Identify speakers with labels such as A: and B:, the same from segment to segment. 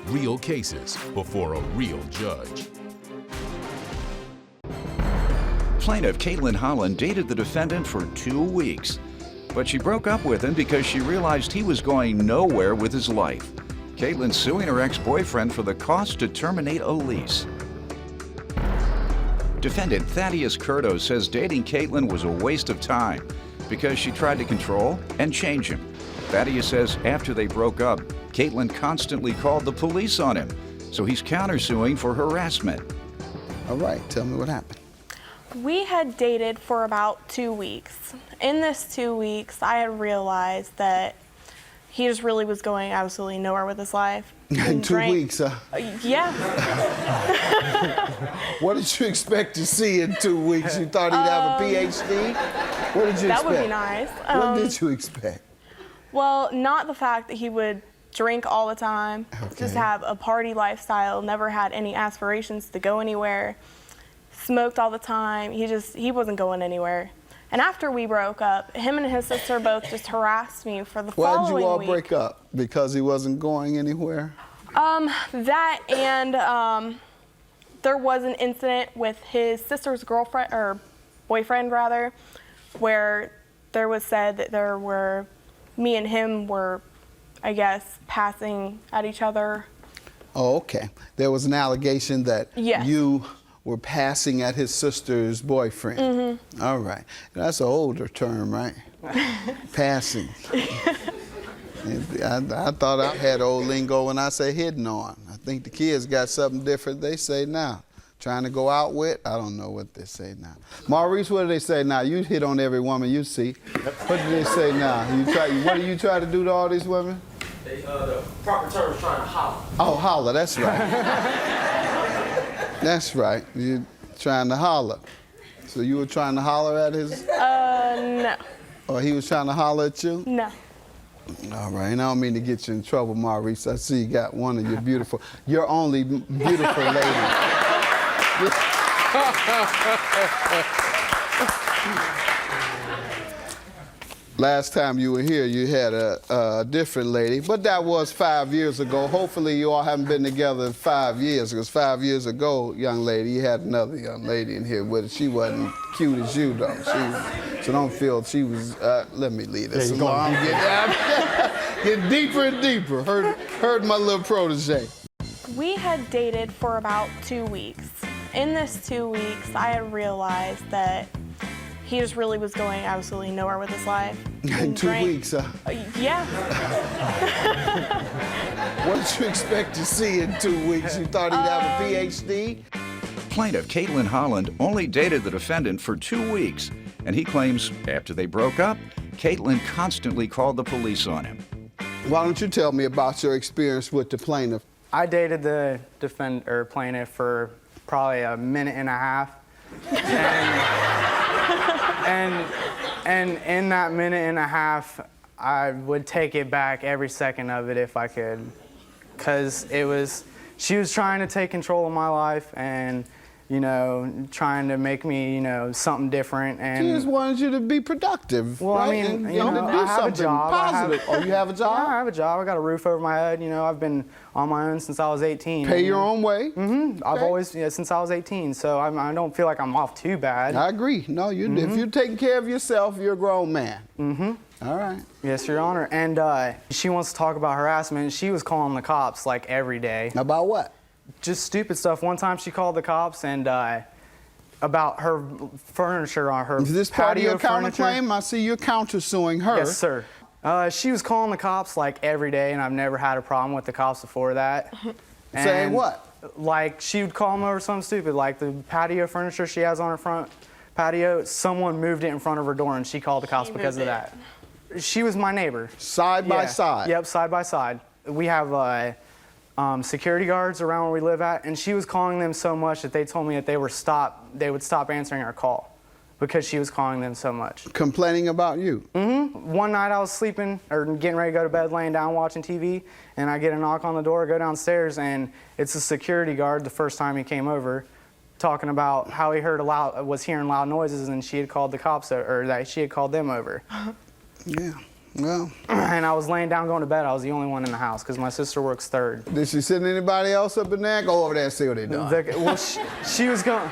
A: real cases before a real judge.
B: Plaintiff Caitlin Holland dated the defendant for 2 weeks, but she broke up with him because she realized he was going nowhere with his life. Caitlin's suing her ex-boyfriend for the cost to terminate a lease. Defendant Thaddeus Curto says dating Caitlin was a waste of time because she tried to control and change him. Thaddeus says after they broke up, Caitlin constantly called the police on him, so he's countersuing for harassment.
C: All right, tell me what happened.
D: We had dated for about 2 weeks. In this 2 weeks, I had realized that he just really was going absolutely nowhere with his life.
C: In 2 weeks,
D: Yeah.
C: What did you expect to see in 2 weeks? You thought he'd have a PhD? What did you expect?
D: That would be nice.
C: What did you expect?
D: Well, not the fact that he would drink all the time, just have a party lifestyle, never had any aspirations to go anywhere, smoked all the time. He wasn't going anywhere. And after we broke up, him and his sister both just harassed me for the following week.
C: Why did you all break up? Because he wasn't going anywhere?
D: That and there was an incident with his sister's girlfriend, or boyfriend rather, where there was said that me and him were, I guess, passing at each other.
C: Oh, okay. There was an allegation that
D: Yes.
C: you were passing at his sister's boyfriend.
D: Mm-hmm.
C: All right. That's an older term, right? Passing. I thought I had old lingo when I say hitting on. I think the kids got something different they say now. Trying to go out with, I don't know what they say now. Maurice, what do they say now? You hit on every woman you see. What do they say now? What do you try to do to all these women?
E: The proper term is trying to holler.
C: Oh, holler, that's right. That's right, you're trying to holler. So you were trying to holler at his?
D: No.
C: Or he was trying to holler at you?
D: No.
C: All right, and I don't mean to get you in trouble, Maurice. I see you got one of your only beautiful lady. Last time you were here, you had a different lady, but that was 5 years ago. Hopefully you all haven't been together in 5 years, because 5 years ago, young lady, you had another young lady in here with her. She wasn't cute as you, though. So don't feel she was, let me leave this alone. Get deeper and deeper. Heard my little protege.
D: We had dated for about 2 weeks. In this 2 weeks, I had realized that he just really was going absolutely nowhere with his life.
C: In 2 weeks,
D: Yeah.
C: What did you expect to see in 2 weeks? You thought he'd have a PhD?
B: Plaintiff Caitlin Holland only dated the defendant for 2 weeks, and he claims after they broke up, Caitlin constantly called the police on him.
C: Why don't you tell me about your experience with the plaintiff?
F: I dated the plaintiff for probably a minute and a half. And in that minute and a half, I would take it back every second of it if I could. Because she was trying to take control of my life and, trying to make me, something different. And
C: she just wanted you to be productive.
F: Well,
C: right?
F: I mean,
C: and, to do
F: I have
C: something
F: a job.
C: positive. Oh, you have a job?
F: Yeah, I have a job. I got a roof over my head. I've been on my own since I was 18.
C: Pay your own way?
F: Mm-hmm. I've always, since I was 18. So I don't feel like I'm off too bad.
C: I agree. No, if you're taking care of yourself, you're a grown man.
F: Mm-hmm.
C: All right.
F: Yes, Your Honor. And she wants to talk about harassment. She was calling the cops like every day.
C: About what?
F: Just stupid stuff. One time she called the cops and about her furniture on her
C: Is this part of your
F: furniture.
C: counterclaim? I see you're countersuing her.
F: Yes, sir. She was calling the cops like every day, and I've never had a problem with the cops before that.
C: Saying what?
F: Like, she would call them over something stupid, like the patio furniture she has on her front patio, someone moved it in front of her door, and she called the cops because of that. She was my neighbor.
C: Side by side?
F: Yep, side by side. We have security guards around where we live at, and she was calling them so much that they told me that they would stop answering our call because she was calling them so much.
C: Complaining about you?
F: Mm-hmm. One night I was sleeping or getting ready to go to bed, laying down watching TV, and I get a knock on the door, go downstairs, and it's a security guard the first time he came over, talking about how he was hearing loud noises, and she had called the cops, or that she had called them over.
C: Yeah. Well,
F: and I was laying down going to bed. I was the only one in the house because my sister works third.
C: did she send anybody else up in there? Go over there and see what they're doing.
F: Well, she was going.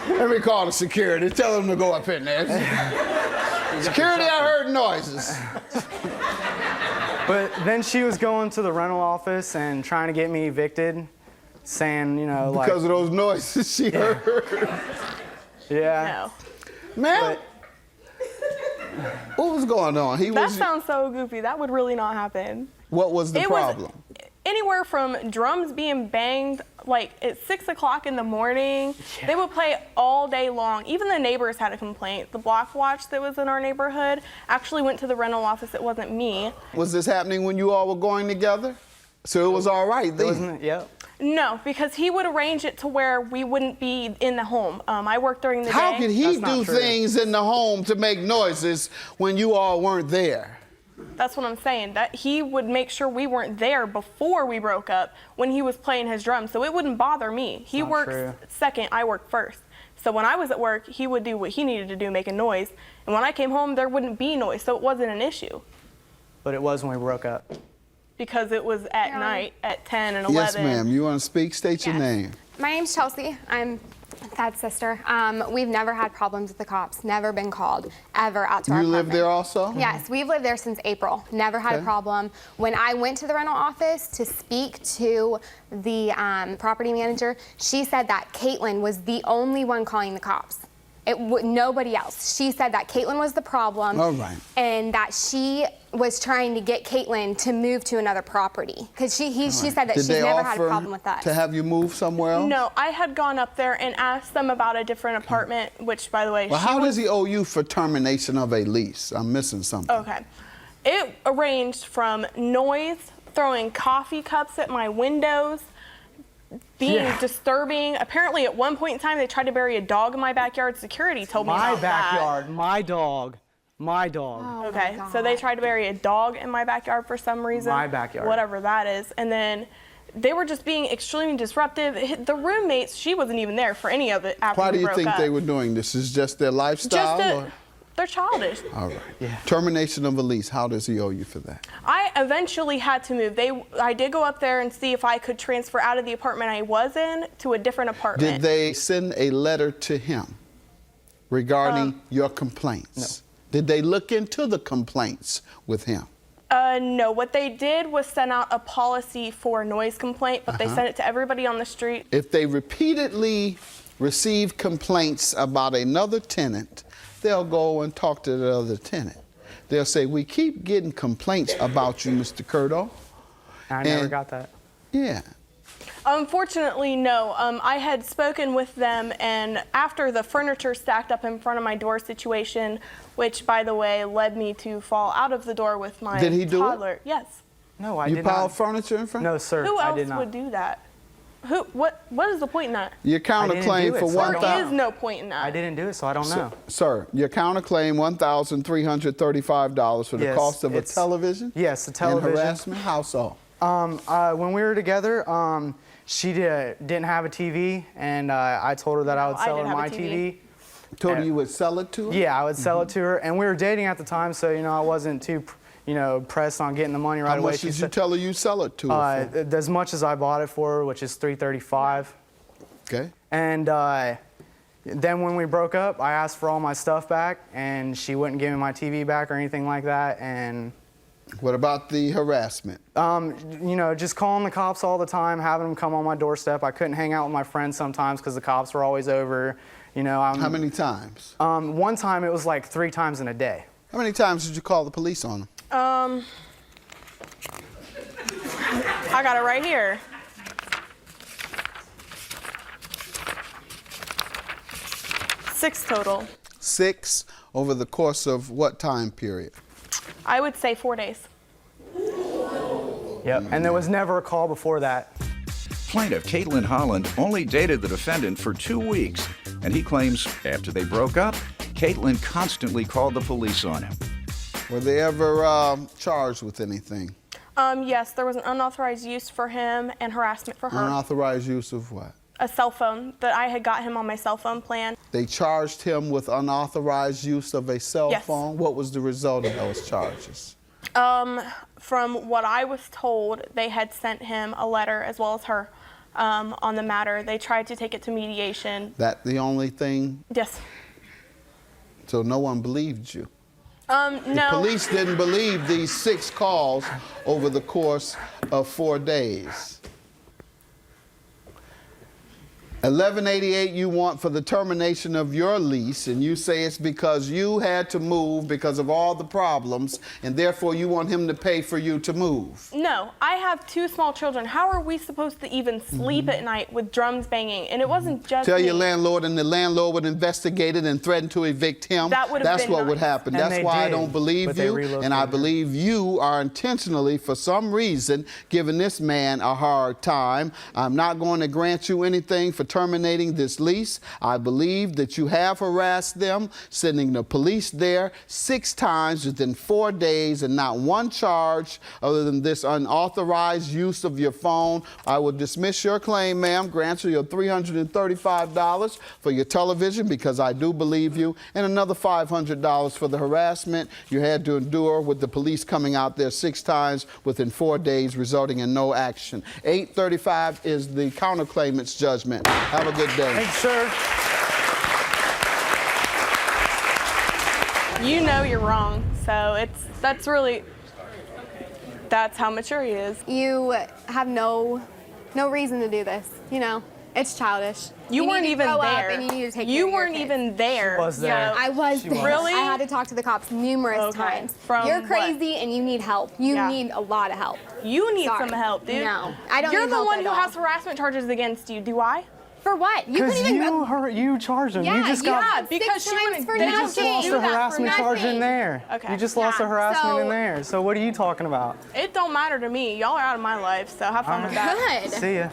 C: Let me call the security. Tell them to go up in there. Security, I heard noises.
F: But then she was going to the rental office and trying to get me evicted, saying, you know, like...
C: Because of those noises she heard.
F: Yeah.
D: No.
C: Man, what was going on?
D: That sounds so goofy. That would really not happen.
C: What was the problem?
D: Anywhere from drums being banged like at 6 o'clock in the morning. Yeah. They would play all day long. Even the neighbors had a complaint. The block watch that was in our neighborhood actually went to the rental office. It wasn't me.
C: Was this happening when you all were going together? So it was all right then?
F: Wasn't it? Yep.
D: No, because he would arrange it to where we wouldn't be in the home. I worked during the day.
C: How could he do things in the home to make noises when you all weren't there?
D: That's what I'm saying. That he would make sure we weren't there before we broke up when he was playing his drums, so it wouldn't bother me. He works second, I work first. So when I was at work, he would do what he needed to do, making noise. And when I came home, there wouldn't be noise, so it wasn't an issue.
F: But it was when we broke up.
D: Because it was at night at 10 and 11.
C: Yes, ma'am. You want to speak? State your name.
G: My name's Chelsea. I'm Thad's sister. We've never had problems with the cops. Never been called, ever, out to our apartment.
C: You live there also?
G: Yes, we've lived there since April. Never had a problem. When I went to the rental office to speak to the property manager, she said that Caitlin was the only one calling the cops. Nobody else. She said that Caitlin was the problem.
C: All right.
G: And that she was trying to get Caitlin to move to another property. Because she said that she's never had a problem with us.
C: To have you move somewhere else?
D: No, I had gone up there and asked them about a different apartment, which, by the way,
C: well, how does he owe you for termination of a lease? I'm missing something.
D: Okay. It arranged from noise, throwing coffee cups at my windows, being disturbing. Apparently, at one point in time, they tried to bury a dog in my backyard. Security told me about that.
F: My dog.
G: Oh,
D: okay, so they tried to bury a dog in my backyard for some reason.
F: My backyard.
D: Whatever that is. And then they were just being extremely disruptive. The roommates, she wasn't even there for any of it after
C: Why do
D: we
C: you
D: broke
C: think
D: up.
C: they were doing this? Is just their lifestyle?
D: They're childish.
C: All right. Yeah. Termination of a lease. How does he owe you for that?
D: I eventually had to move. I did go up there and see if I could transfer out of the apartment I was in to a different apartment.
C: Did they send a letter to him regarding your complaints?
F: No.
C: Did they look into the complaints with him?
D: No. What they did was send out a policy for noise complaint, but they sent it to everybody on the street.
C: If they repeatedly receive complaints about another tenant, they'll go and talk to the other tenant. They'll say, we keep getting complaints about you, Mr. Curdo.
F: I never got that.
C: Yeah.
D: Unfortunately, no. I had spoken with them, and after the furniture stacked up in front of my door situation, which, by the way, led me to fall out of the door with my toddler.
C: Did he do it?
D: Yes.
F: No, I
C: You
F: did not.
C: piled furniture in front?
F: No, sir.
D: Who
F: I
D: else
F: did not.
D: would do that? What is the point in that?
C: Your counterclaim for
D: There is no point in that.
F: I didn't do it, so I don't know.
C: Sir, your counterclaim $1,335 for the cost of a television?
F: Yes, a television.
C: And harassment. How so?
F: When we were together, she didn't have a TV, and I told her that I would sell her my TV.
C: Told her you would sell it to her?
F: Yeah, I would sell it to her, and we were dating at the time, so I wasn't too pressed on getting the money right away.
C: How much did you tell her you sell it to her for?
F: As much as I bought it for her, which is $335.
C: Okay.
F: And then when we broke up, I asked for all my stuff back, and she wouldn't give me my TV back or anything like that. And
C: what about the harassment?
F: Just calling the cops all the time, having them come on my doorstep. I couldn't hang out with my friends sometimes because the cops were always over.
C: How many times?
F: One time it was like 3 times in a day.
C: How many times did you call the police on them?
D: I got it right here. 6 total.
C: 6 over the course of what time period?
D: I would say 4 days.
F: Yep, and there was never a call before that.
B: Plaintiff Caitlin Holland only dated the defendant for 2 weeks, and he claims after they broke up, Caitlin constantly called the police on him.
C: Were they ever charged with anything?
D: Yes, there was an unauthorized use for him and harassment for her.
C: Unauthorized use of what?
D: A cell phone that I had got him on my cell phone plan.
C: They charged him with unauthorized use of a cell
D: Yes.
C: phone. What was the result of those charges?
D: From what I was told, they had sent him a letter, as well as her, on the matter. They tried to take it to mediation.
C: That the only thing?
D: Yes.
C: So no one believed you?
D: No.
C: The police didn't believe these 6 calls over the course of 4 days. $1188 you want for the termination of your lease, and you say it's because you had to move because of all the problems, and therefore you want him to pay for you to move.
D: No, I have 2 small children. How are we supposed to even sleep at night with drums banging? And it wasn't just
C: Tell
D: me.
C: your landlord, and the landlord would investigate it and threaten to evict him.
D: That would have
C: That's
D: been
C: what
D: nice.
C: would happen.
F: And
C: That's
F: they
C: why I
F: did,
C: don't believe
F: but they
C: you, and I
F: relocated.
C: believe you are intentionally, for some reason, giving this man a hard time. I'm not going to grant you anything for terminating this lease. I believe that you have harassed them, sending the police there 6 times within 4 days, and not one charge other than this unauthorized use of your phone. I will dismiss your claim, ma'am, grant you your $335 for your television, because I do believe you, and another $500 for the harassment you had to endure with the police coming out there 6 times within 4 days, resulting in no action. $835 is the counterclaimant's judgment. Have a good day.
F: Thanks, sir.
D: You know you're wrong, so that's how mature he is.
G: You have no reason to do this, you know. It's childish.
D: You weren't
G: need to
D: even
G: grow up
D: there.
G: and you need to take care
D: You
G: of your
D: weren't
G: kids.
D: even there.
F: She was there.
G: I was
F: She
G: there.
F: was.
D: Really?
G: I had to talk to the cops numerous
D: Okay.
G: times.
D: From
G: You're
D: what?
G: crazy and you need help. You
D: Yeah.
G: need a lot of help.
D: You need
G: Sorry.
D: some help, dude.
G: No, I don't
D: You're
G: need
D: the
G: help
D: one
G: at
D: who
G: all.
D: has harassment charges against you. Do I?
G: For what? You
F: Because
G: couldn't even
F: you charged him.
G: Yeah,
F: you just
G: you
F: got.
G: had
D: because
G: 6
D: she
G: times
D: wouldn't-
G: for
D: they
F: You
G: nothing.
F: just lost
D: do
F: a
D: that for
F: harassment charge in
G: nothing.
F: there.
D: Okay.
F: You just lost a
G: Yeah,
F: harassment in
G: so-
F: there. So what are you talking about?
D: It don't matter to me. Y'all are out of my life, so have fun with that.
G: Good.
F: See ya.